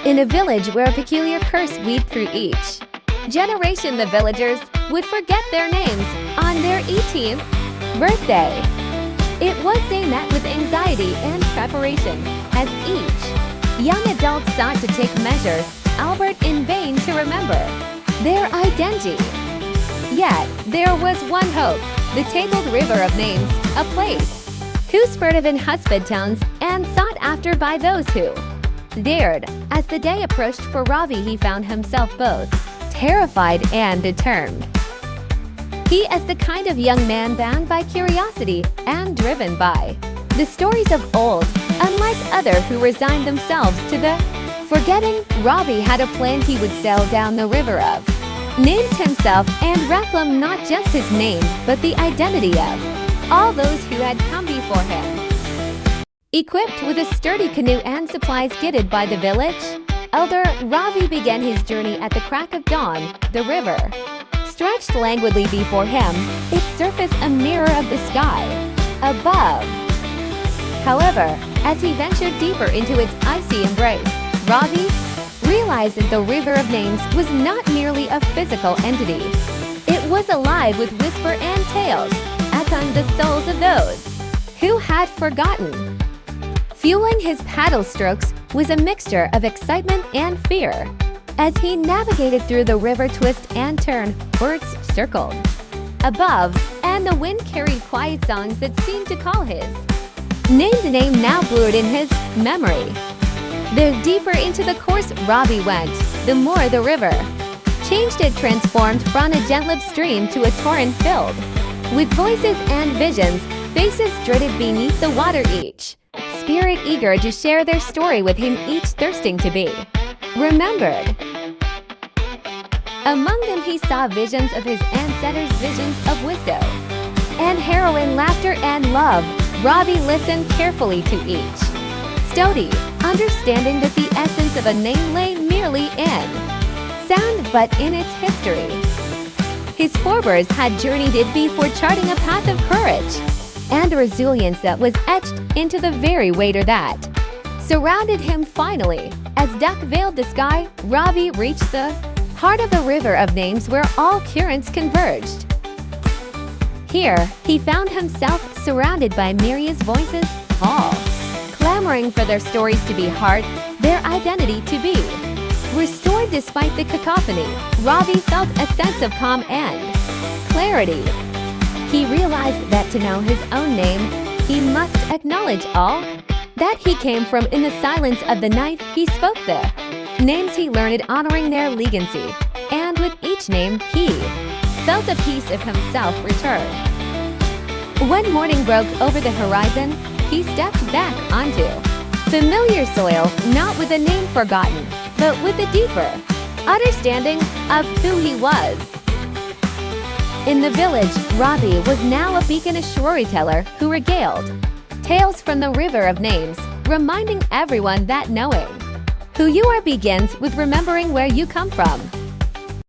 in a village where a peculiar curse weaved through each generation. The villagers would forget their names on their 18th birthday. It was day met with anxiety and preparation, as each young adult sought to take measures, albeit in vain, to remember their identity. Yet, there was one hope, the tangled river of names, a place whose furtive and husband tones and sought after by those who dared. As the day approached for Ravi, he found himself both terrified and determined. He is the kind of young man bound by curiosity and driven by the stories of old. Unlike others who resigned themselves to the forgetting, Ravi had a plan. He would sail down the river of names himself and reclaim not just his name, but the identity of all those who had come before him. Equipped with a sturdy canoe and supplies guided by the village elder, Ravi began his journey. At the crack of dawn, the river stretched languidly before him, its surface a mirror of the sky above. However, as he ventured deeper into its icy embrace, Ravi realized that the river of names was not merely a physical entity. It was alive with whisper and tales, echoing the souls of those who had forgotten. Fueling his paddle strokes was a mixture of excitement and fear. As he navigated through the river twist and turn, birds circled above, and the wind carried quiet songs that seemed to call his name now blurred in his memory. The deeper into the course Ravi went, the more the river changed. It transformed from a gentle stream to a torrent filled with voices and visions, faces dreaded beneath the water, each spirit eager to share their story with him, each thirsting to be remembered. Among them he saw visions of his ancestors, visions of wisdom and heroine, laughter and love. Ravi listened carefully to each story, understanding that the essence of a name lay merely in sound, but in its history. His forebears had journeyed it before, charting a path of courage and resilience that was etched into the very water that surrounded him. Finally, as dusk veiled the sky, Ravi reached the heart of the river of names where all currents converged. Here, he found himself surrounded by myriad voices, all clamoring for their stories to be heard, their identity to be restored. Despite the cacophony, Ravi felt a sense of calm and clarity. He realized that to know his own name, he must acknowledge all that he came from. In the silence of the night, he spoke the names he learned, honoring their legacy, and with each name, he felt a piece of himself return. When morning broke over the horizon, he stepped back onto familiar soil, not with a name forgotten, but with a deeper understanding of who he was. In the village, Ravi was now a beacon, a storyteller who regaled tales from the river of names, reminding everyone that knowing who you are begins with remembering where you come from.